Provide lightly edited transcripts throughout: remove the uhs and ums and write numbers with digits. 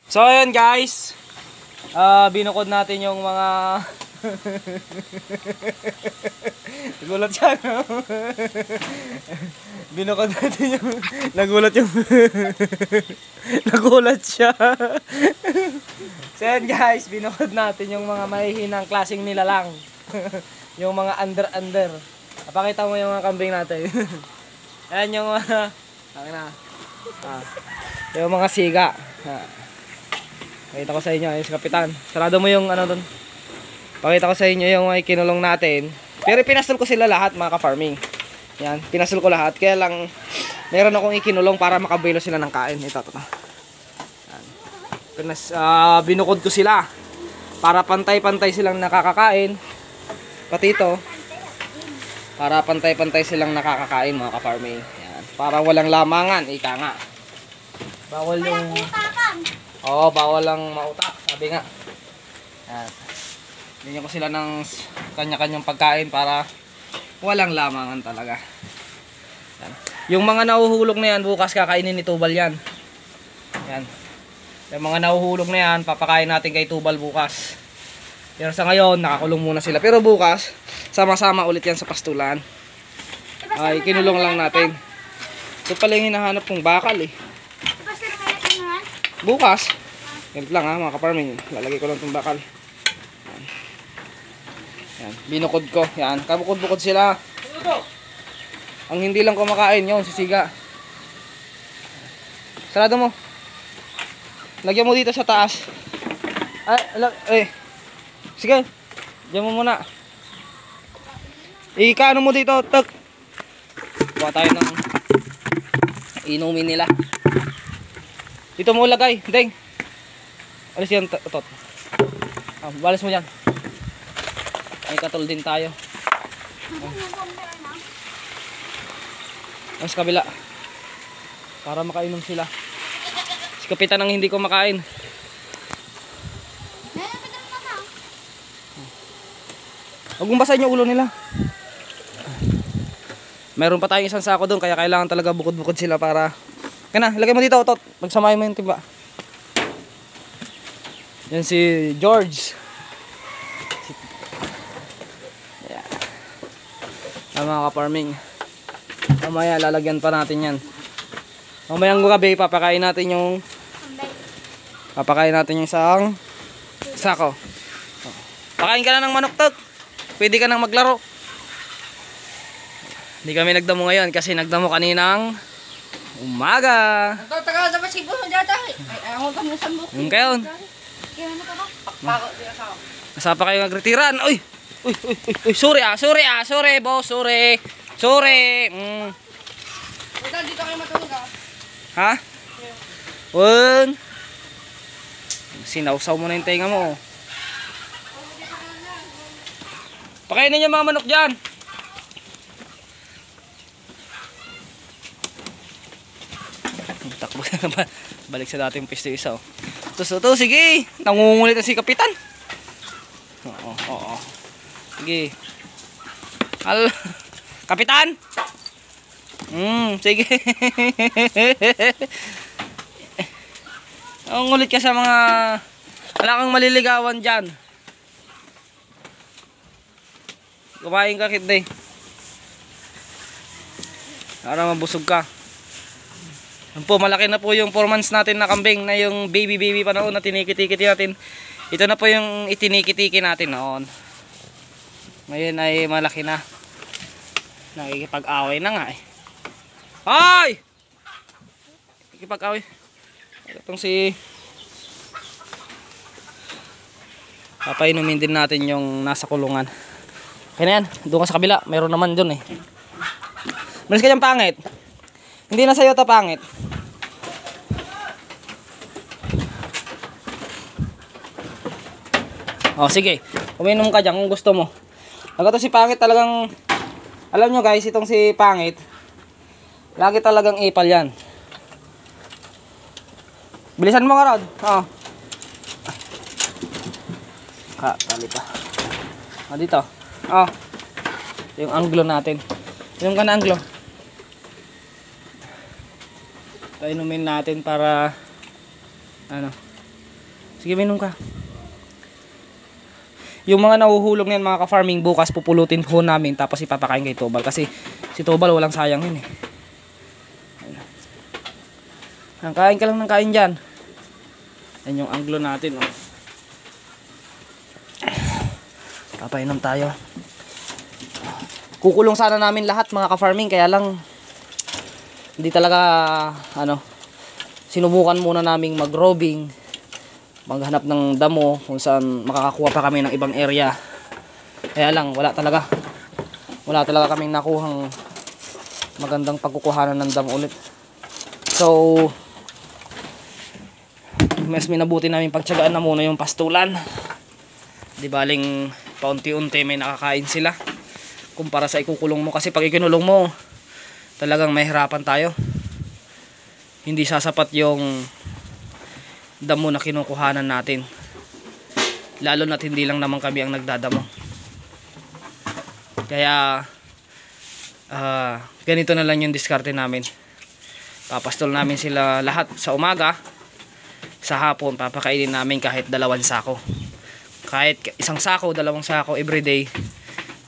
So ayun guys, binukod natin yung mga nagulat siya, no? Binukod natin yung nagulat siya. So ayun guys, binukod natin yung mga mahihinang klaseng nilalang. Yung mga under. Pakita mo yung mga kambing natin. Ayan yung mga yung mga siga. Pakita ko sa inyo, ayun si Kapitan. Sarado mo yung ano doon. Pakita ko sa inyo yung may kinulong natin. Pero pinasol ko sila lahat mga ka-farming. Yan, pinasol ko lahat. Kaya lang meron akong ikinulong para makabilo sila ng kain. Ito. Yan. Binukod ko sila para pantay-pantay silang nakakakain. Pati ito para pantay-pantay silang nakakakain mga ka-farming. Yan. Para walang lamangan, ika nga. Bawal yung bawal lang mautak, sabi nga. Yan. Bigyan ko sila ng kanya-kanyang pagkain para walang lamangan talaga. Yan. Yung mga nahuhulog na yan, bukas kakainin ni Tubal yan. Yan. Yung mga nahuhulog na yan, papakain natin kay Tubal bukas. Pero sa ngayon, nakakulong muna sila. Pero bukas, sama-sama ulit yan sa pastulan. Ay, kinulong lang natin. Ito pala yung hinahanap kong bakal eh. Bukas. Ganito lang ha mga ka-farming. Lalagay ko lang itong bakal. Yan. Binukod ko. Yan. Kabukod-bukod sila. Ang hindi lang kumakain yun, sisiga. Sarado mo. Lagyan mo dito sa taas. Sige. Diyan mo muna. Ikaano mo dito. Tuk. Buka tayo ng inumin nila. Dito mo lagay, deng. Alis yan, tot. Balis mo dyan. May katol din tayo. Ang sa kabila. Para makainom sila. Si Kapitan ang hindi ko makain. Huwag mong basahin yung ulo nila. Meron pa tayong isang sako doon, kaya kailangan talaga bukod-bukod sila para... Kaya na, ilagay mo dito, Tot. Magsamahin mo yung timba. Yan si George. Yan. Mga ka-farming. Mamaya lalagyan pa natin yan. Mamayang gabi, papakain natin yung isang sako. Pakain ka na ng manok, Tot. Pwede ka nang maglaro. Hindi kami nagdamo ngayon kasi nagdamo kaninang umaga. Tagal dapat si Buso data. Ay, ako kami sa bukid. Yung kayon. Nasa pa kayo nagretiran. Uy, sorry, boss, sorry. Dito kayo matulog Ha? Wen. Sinawsaw mo na yung tenga mo. Pakainin niyo mga manok dyan. Takbo na balik sa dating pwesto isa. Ito, sige. Nangungulit na si Kapitan. Oo. Sige. Kapitan? Sige. Nangungulit ka sa mga wala kang maliligawan dyan. Kumain ka, Kitday. Para mabusog ka. Yan po, malaki na po yung 4 months natin na kambing na yung baby pa noon na tinikiti-kiti natin. Ito na po yung itinikitiki natin noon. Ngayon ay malaki na. Nakikipag-away na nga eh. Ay! Nakikipag-away. Itong si... Papainumin din natin yung nasa kulungan. Kaya na yan, doon ka sa kabila. Meron naman dun eh. Malis ka dyan, pangit. Hindi na sa'yo ito pangit. Sige. Uminom ka dyan kung gusto mo. Nagkato si pangit talagang... Alam nyo guys, itong si pangit, lagi talagang ipal yan. Bilisan mo nga, Rod. Tali pa. Dito. Yung anglo natin. Yung ka na anglo. Painumin natin para Sige, minom ka. Yung mga nahuhulog na yan mga ka-farming, bukas pupulutin po namin tapos ipapakain kay Tobal. Kasi si Tobal walang sayang yun eh. Ayan. Kain ka lang ng kain dyan. Yan yung anglo natin. Oh. Papainom tayo. Kukulong sana namin lahat mga ka-farming. Kaya lang hindi talaga sinubukan muna naming mag-robbing, maghanap ng damo kung saan makakakuha pa kami ng ibang area. Kaya lang wala talaga kaming nakuhang magandang pagkukuhanan ng damo ulit. So mas minabuti namin pagtiyagaan na muna yung pastulan. Di baling paunti-unti may nakakain sila kumpara sa ikukulong mo, kasi pag ikinulong mo talagang mahirapan tayo. Hindi sasapat yung damo na kinukuhanan natin, lalo na't hindi lang naman kami ang nagdadamo. Kaya ganito na lang yung diskarte namin. Papastol namin sila lahat sa umaga, sa hapon papakainin namin kahit 2 sako, kahit 1 sako, 2 sako everyday,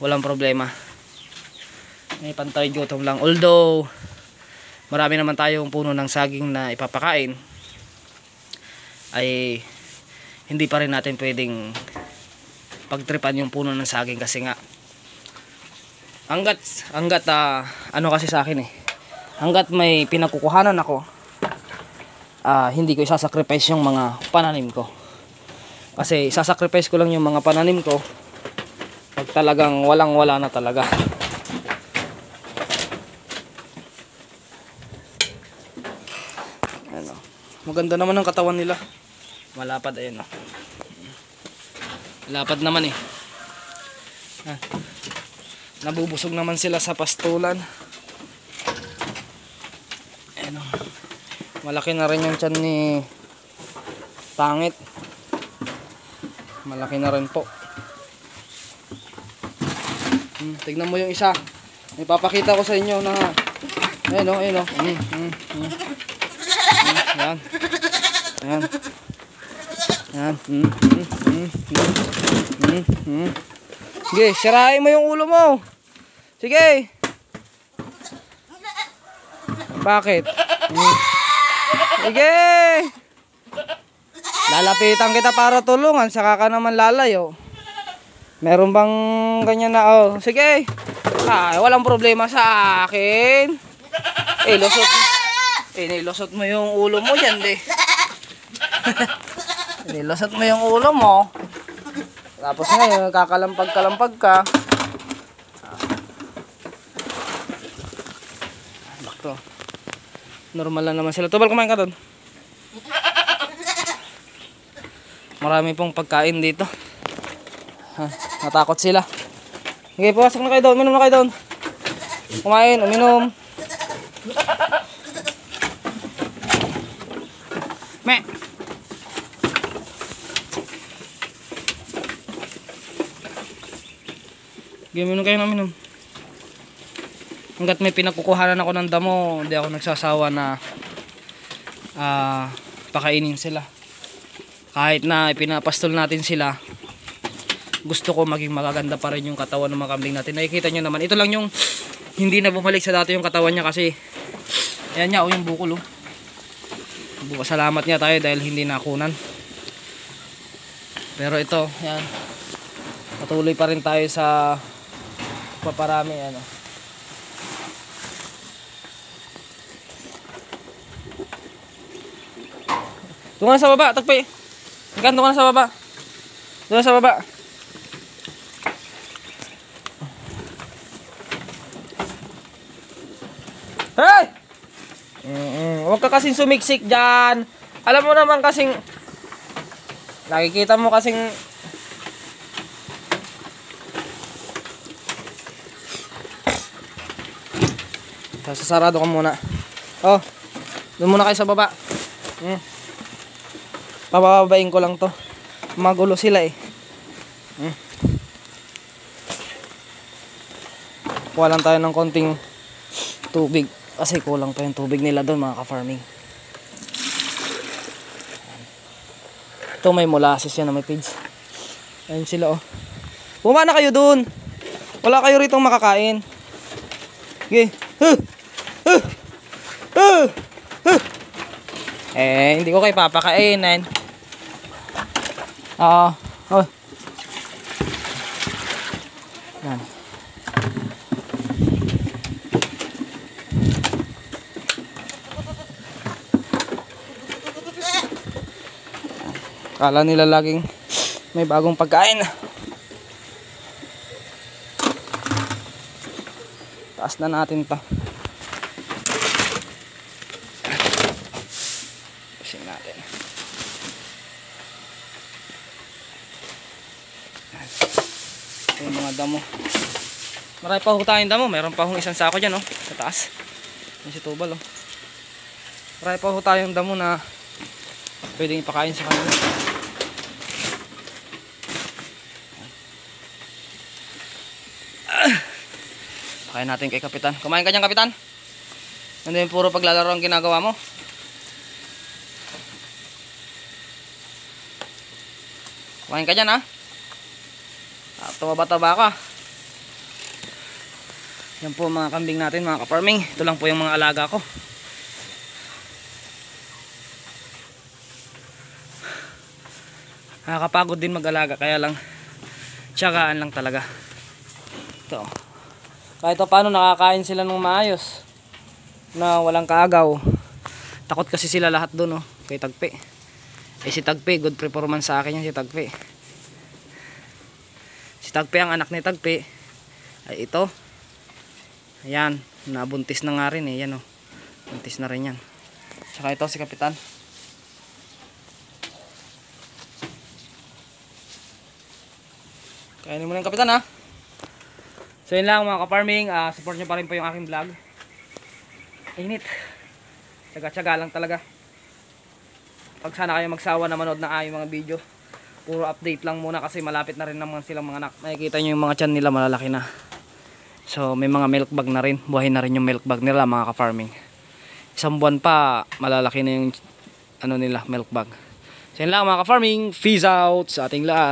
walang problema. May pantay gutom lang. Although marami naman tayong puno ng saging na ipapakain, ay hindi pa rin natin pwedeng pagtripan yung puno ng saging, kasi nga hanggat kasi sa akin hanggat may pinakukuhanan ako, hindi ko isasacrifice yung mga pananim ko. Kasi isasacrifice ko lang yung mga pananim ko pag talagang walang-wala na talaga. Maganda naman ang katawan nila. Malapad, ayun. Malapad naman eh. Nabubusog naman sila sa pastulan. Ayun. Malaki na rin yung tiyan ni Pangit. Malaki na rin po. Tignan mo yung isa. May papakita ko sa inyo na ayun o, ayun o. Yan. Yan. Yan. Sige, sirain mo yung ulo mo. Sige. Bakit? Sige. Lalapitan kita para tulungan, saka ka naman lalayo. Meron bang ganyan na sige. Walang problema sa akin. Nilusot mo yung ulo mo dyan, nilusot mo yung ulo mo. Tapos ngayon, kakalampag-kalampag ka. Bakto. Normal lang naman sila. Tobal, kumain ka doon. Marami pong pagkain dito. Natakot sila. Sige, pumasok na kayo doon. Uminom na kayo doon. Kumain, uminom. Me. Uminom kayo na uminom. Hanggat may pinakukuhanan ako ng damo, hindi ako nagsasawa na pakainin sila. Kahit na pinapastol natin sila, gusto ko maging magaganda pa rin yung katawan ng mga kambing natin. Nakikita nyo naman, ito lang yung hindi na bumalik sa dati yung katawan niya, kasi ayan niya, yung bukol. Salamat niya tayo dahil hindi nakunan. Pero ito, yan, patuloy pa rin tayo sa paparami. Doon ka na sa baba, tagpay. Doon ka na sa baba. Doon sa baba. Hey! Huwag ka kasing sumiksik dyan. Alam mo naman kasing, nakikita mo kasing, sasarado ka muna. Doon muna kayo sa baba. Pabababain ko lang to. Magulo sila eh. Kuha lang tayo ng konting tubig, kasi kulang pa yung tubig nila doon mga ka-farming. Ito may molasses yan na may pigs. Ayun sila oh. Bumaba na kayo dun. Wala kayo rito makakain. Okay. Hindi ko kayo papakainin. Oh. Yan. Kala nila laging may bagong pagkain. Taas na natin to. Pusin natin. Ito yung mga damo. Marami pa ho tayong damo. Meron pa hong isang sako dyan, oh, sa taas. Yan si Tubal, oh. Marami pa ho tayong damo na pwedeng ipakain sa kanila. Pakain natin kay Kapitan. Kumain ka dyan, Kapitan? Hindi yung puro paglalaro ang ginagawa mo. Kumain ka dyan, ha? Taba-taba ka. Yan po mga kambing natin, mga ka-farming. Ito lang po yung mga alaga ko. Nakakapagod din mag-alaga, kaya lang tiyagaan lang talaga. Ito. Kahit paano nakakain sila ng maayos na walang kaagaw. Takot kasi sila lahat doon, oh, kay Tagpi. Si Tagpi, good performance sa akin yan si Tagpi. Si Tagpi, ang anak ni Tagpi ay ito. Ayan, nabuntis na nga rin eh. Yan, oh. Buntis na rin yan. Tsaka ito si Kapitan. Kainin mo na yung Kapitan, ha. So yun lang mga ka-farming, support nyo pa rin po yung aking vlog. Init. Tsaga-tsaga lang talaga. Pag sana kayo magsawa na manood na yung mga video, puro update lang muna kasi malapit na rin naman silang mga anak. Makikita nyo yung mga tiyan nila malalaki na. So may mga milk bag na rin. Buhay na rin yung milk bag nila mga ka-farming. Isang buwan pa malalaki na yung ano nila, milk bag. So yun lang mga ka-farming, peace out sa ating lahat.